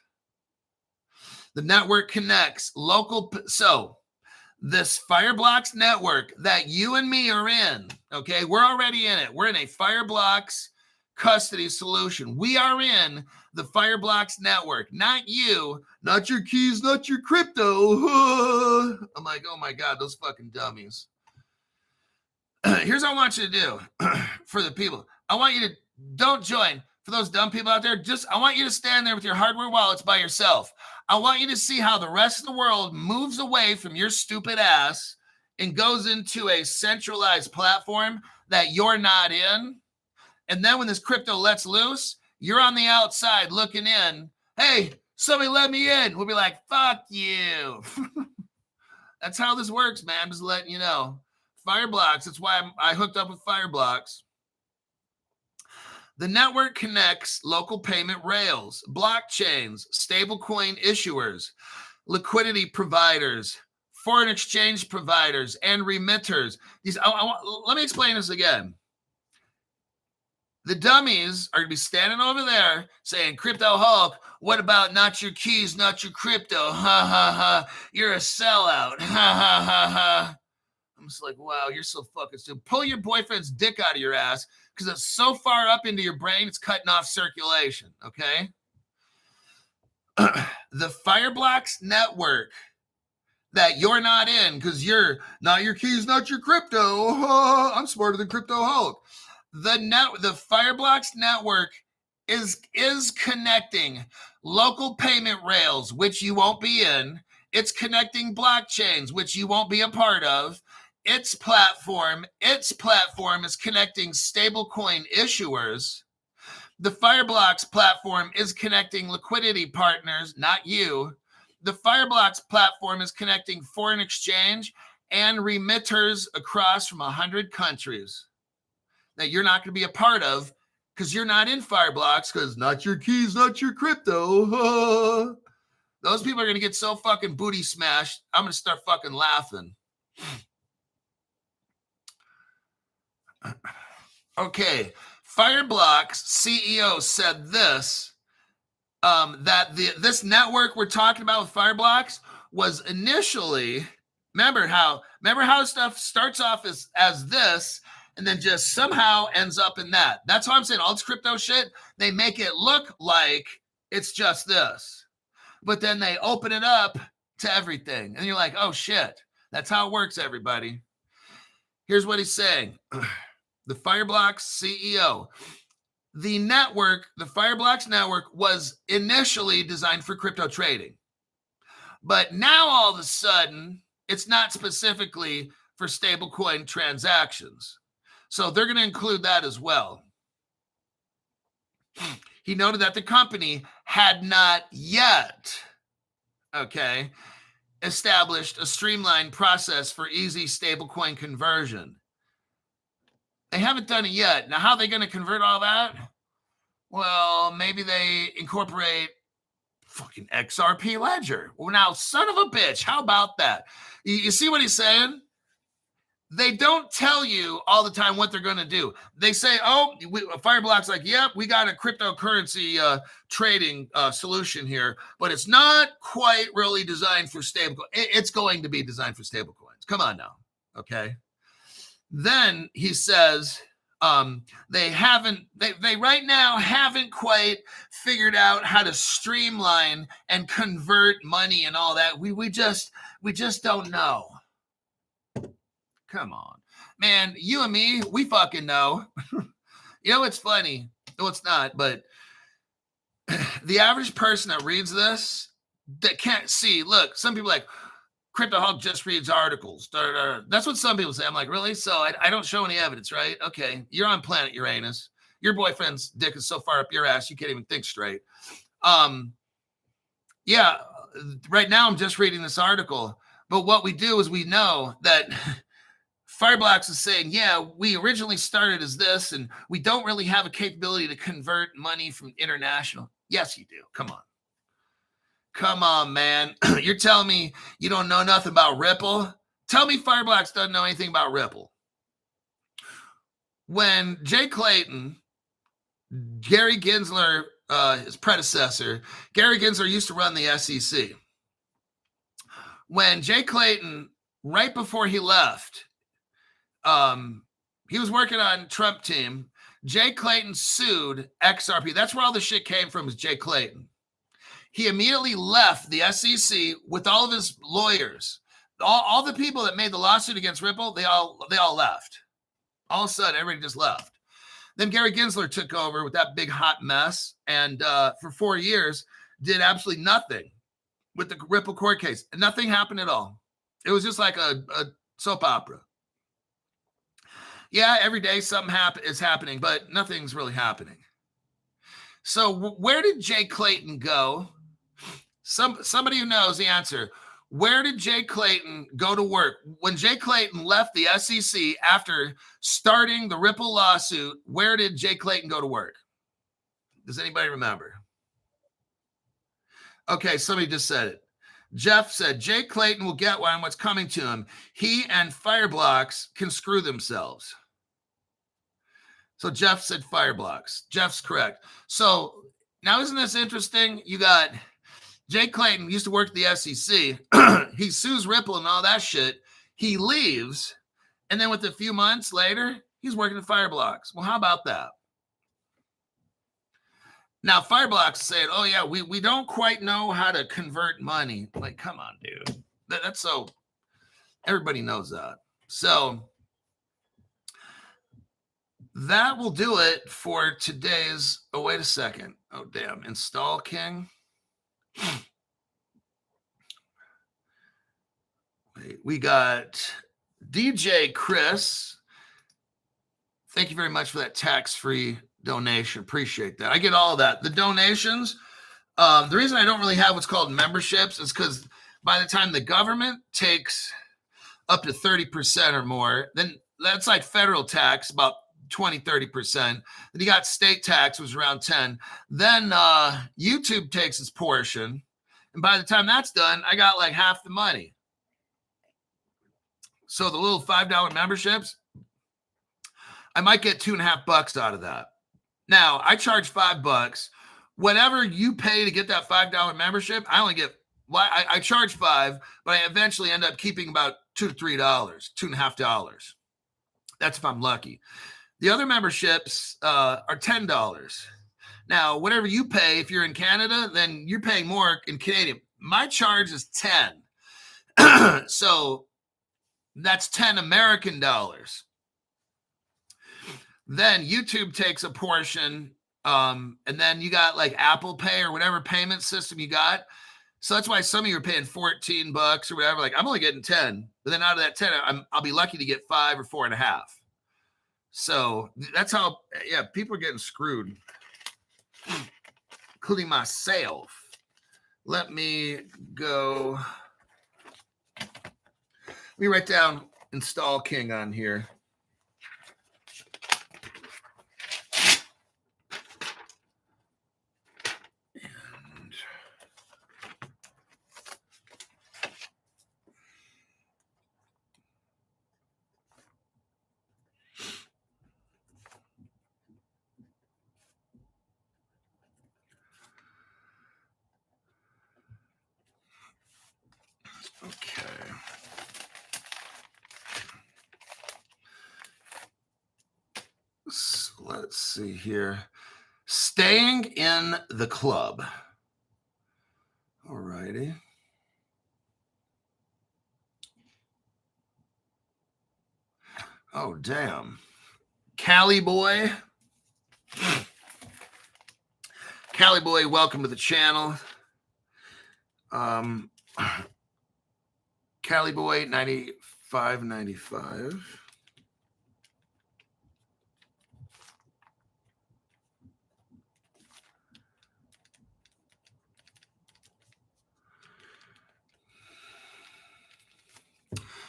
The network connects so this Fireblocks network that you and me are in, okay, we're already in it. We're in a Fireblocks custody solution. We are in the Fireblocks network, not you, not your keys, not your crypto. I'm like, oh my God, those fucking dummies. Here's what I want you to do for the people. I want you to don't join. For those dumb people out there, I want you to stand there with your hardware wallets by yourself. I want you to see how the rest of the world moves away from your stupid ass and goes into a centralized platform that you're not in. And then when this crypto lets loose, you're on the outside looking in. Hey, somebody let me in. We'll be like, fuck you. That's how this works, man. I'm just letting you know. Fireblocks, that's why I hooked up with Fireblocks. The network connects local payment rails, blockchains, stablecoin issuers, liquidity providers, foreign exchange providers, and remitters. Let me explain this again. The dummies are going to be standing over there saying, Crypto Hulk, what about not your keys, not your crypto? Ha, ha, ha. You're a sellout. Ha, ha, ha, ha. I'm just like, wow, you're so fucking stupid. Pull your boyfriend's dick out of your ass because it's so far up into your brain, it's cutting off circulation, okay? The Fireblocks network that you're not in because you're not your keys, not your crypto. I'm smarter than Crypto Hulk. The Fireblocks network is connecting local payment rails, which you won't be in. It's connecting blockchains, which you won't be a part of. Its platform is connecting stablecoin issuers. The Fireblocks platform is connecting liquidity partners, not you. The Fireblocks platform is connecting foreign exchange and remitters across from 100 countries that you're not going to be a part of because you're not in Fireblocks because not your keys, not your crypto. Those people are going to get so fucking booty smashed, I'm going to start fucking laughing. Okay, Fireblocks CEO said this, that this network we're talking about with Fireblocks was initially, remember how stuff starts off as this and then just somehow ends up in that. That's why I'm saying all this crypto shit, they make it look like it's just this. But then they open it up to everything. And you're like, oh shit, that's how it works, everybody. Here's what he's saying. The Fireblocks CEO. The Fireblocks network was initially designed for crypto trading. But now all of a sudden, it's not specifically for stablecoin transactions. So they're going to include that as well. He noted that the company had not yet, established a streamlined process for easy stablecoin conversion. They haven't done it yet. Now, how are they going to convert all that? Well, maybe they incorporate fucking XRP Ledger. Well, now, son of a bitch, how about that? You see what he's saying? They don't tell you all the time what they're going to do. They say, Fireblocks like, yep, we got a cryptocurrency trading solution here, but it's not quite really designed for stablecoin. It's going to be designed for stablecoins. Come on now, okay? Then he says they right now haven't quite figured out how to streamline and convert money and all that. We just don't know. Come on, man, you and me, we fucking know. You know, it's funny. No, it's not, but the average person that reads this that can't see, look, some people like, Crypto Hulk just reads articles. That's what some people say. I'm like, really? So I don't show any evidence, right? Okay, you're on planet Uranus. Your boyfriend's dick is so far up your ass, you can't even think straight. Yeah, right now I'm just reading this article. But what we do is we know that Fireblocks is saying, yeah, we originally started as this, and we don't really have a capability to convert money from international. Yes, you do. Come on. Come on, man. You're telling me you don't know nothing about Ripple? Tell me Fireblocks doesn't know anything about Ripple. When Jay Clayton Gary Gensler, his predecessor, Gary Gensler used to run the SEC. When Jay Clayton, right before he left, he was working on Trump team. Jay Clayton sued XRP. That's where all the shit came from, is Jay Clayton. He immediately left the SEC with all of his lawyers. All the people that made the lawsuit against Ripple, they all left. All of a sudden, everybody just left. Then Gary Gensler took over with that big hot mess, and for 4 years did absolutely nothing with the Ripple court case. Nothing happened at all. It was just like a soap opera. Yeah, every day something is happening, but nothing's really happening. So where did Jay Clayton go? Somebody who knows the answer. Where did Jay Clayton go to work? When Jay Clayton left the SEC after starting the Ripple lawsuit, where did Jay Clayton go to work? Does anybody remember? Okay, somebody just said it. Jeff said, Jay Clayton will get what's coming to him. He and Fireblocks can screw themselves. So Jeff said Fireblocks. Jeff's correct. So now isn't this interesting? You got Jay Clayton used to work at the SEC. He sues Ripple and all that shit. He leaves. And then with a few months later, he's working at Fireblocks. Well, how about that? Now, Fireblocks said, oh, yeah, we don't quite know how to convert money. Like, come on, dude. That's so, everybody knows that. So that will do it for today's, oh, wait a second. Oh, damn. Install King. Wait, we got DJ Chris. Thank you very much for that tax-free donation. Appreciate that. I get all of that. The donations, the reason I don't really have what's called memberships is because by the time the government takes up to 30% or more, then that's like federal tax, about 20-30%. Then you got state tax, was around 10. Then YouTube takes its portion, and by the time that's done, I got like half the money. So the little $5 memberships, I might get $2.50 out of that. Now I charge $5. Whatever you pay to get that $5 membership, I only get. Well, I charge $5, but I eventually end up keeping about $2 to $3, $2.50. That's if I'm lucky. The other memberships are $10. Now, whatever you pay, if you're in Canada, then you're paying more in Canadian. My charge is $10. So that's 10 American dollars. Then YouTube takes a portion, and then you got like Apple Pay or whatever payment system you got. So that's why some of you are paying $14 or whatever. Like, I'm only getting 10, but then out of that 10, I'll be lucky to get 5 or 4.5. So that's how, yeah, people are getting screwed, including myself. Let me go. Let me write down Install King on here. Okay. So let's see here. Staying in the club. All righty. Oh, damn. Cali Boy. Cali Boy, welcome to the channel. Cali Boy 95.95.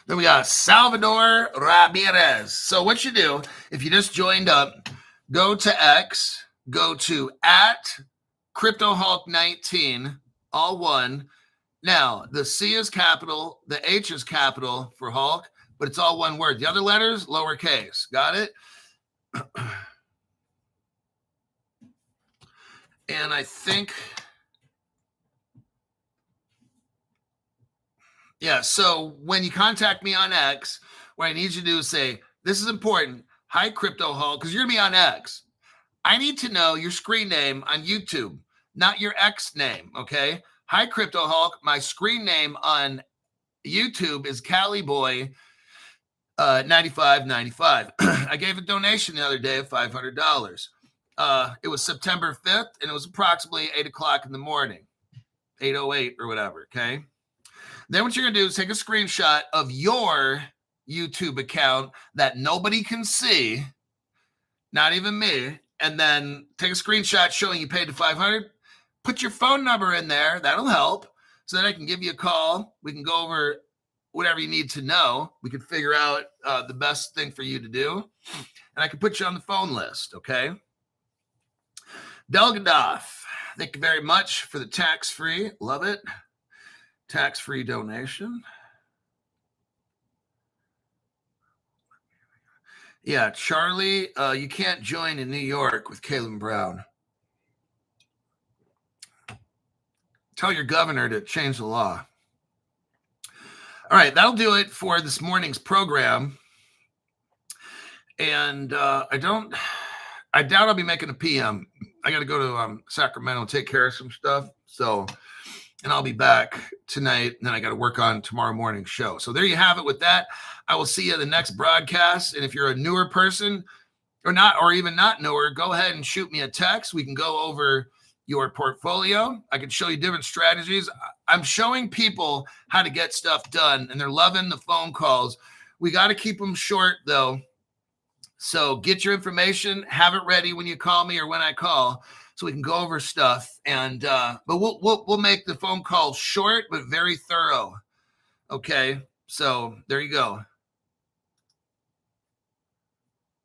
Then we got Salvador Ramirez. So what you do, if you just joined up, go to X, go to @CryptoHulk19, all one. Now, the C is capital, the H is capital for Hulk, but it's all one word. The other letters, lowercase. Got it? And I think, yeah, so when you contact me on X, what I need you to do is say, this is important. Hi, Crypto Hall, because you're going to be on X. I need to know your screen name on YouTube, not your X name, okay? Hi, Crypto Hulk. My screen name on YouTube is Caliboy 9595. I gave a donation the other day of $500. It was September 5th, and it was approximately 8 o'clock in the morning, 8:08 or whatever, okay? Then what you're going to do is take a screenshot of your YouTube account that nobody can see, not even me, and then take a screenshot showing you paid the $500. Put your phone number in there. That'll help so that I can give you a call. We can go over whatever you need to know. We can figure out the best thing for you to do. And I can put you on the phone list, okay? Delgadoff, thank you very much for the tax-free. Love it. Tax-free donation. Yeah, Charlie, you can't join in New York with Caleb Brown. Tell your governor to change the law. All right, that'll do it for this morning's program. And I doubt I'll be making a PM. I got to go to Sacramento and take care of some stuff. So, and I'll be back tonight. And then I got to work on tomorrow morning's show. So there you have it with that. I will see you in the next broadcast. And if you're a newer person or not, or even not newer, go ahead and shoot me a text. We can go over your portfolio. I can show you different strategies. I'm showing people how to get stuff done, and they're loving the phone calls. We got to keep them short, though. So get your information, have it ready when you call me or when I call, so we can go over stuff. And but we'll make the phone call short but very thorough. Okay, so there you go.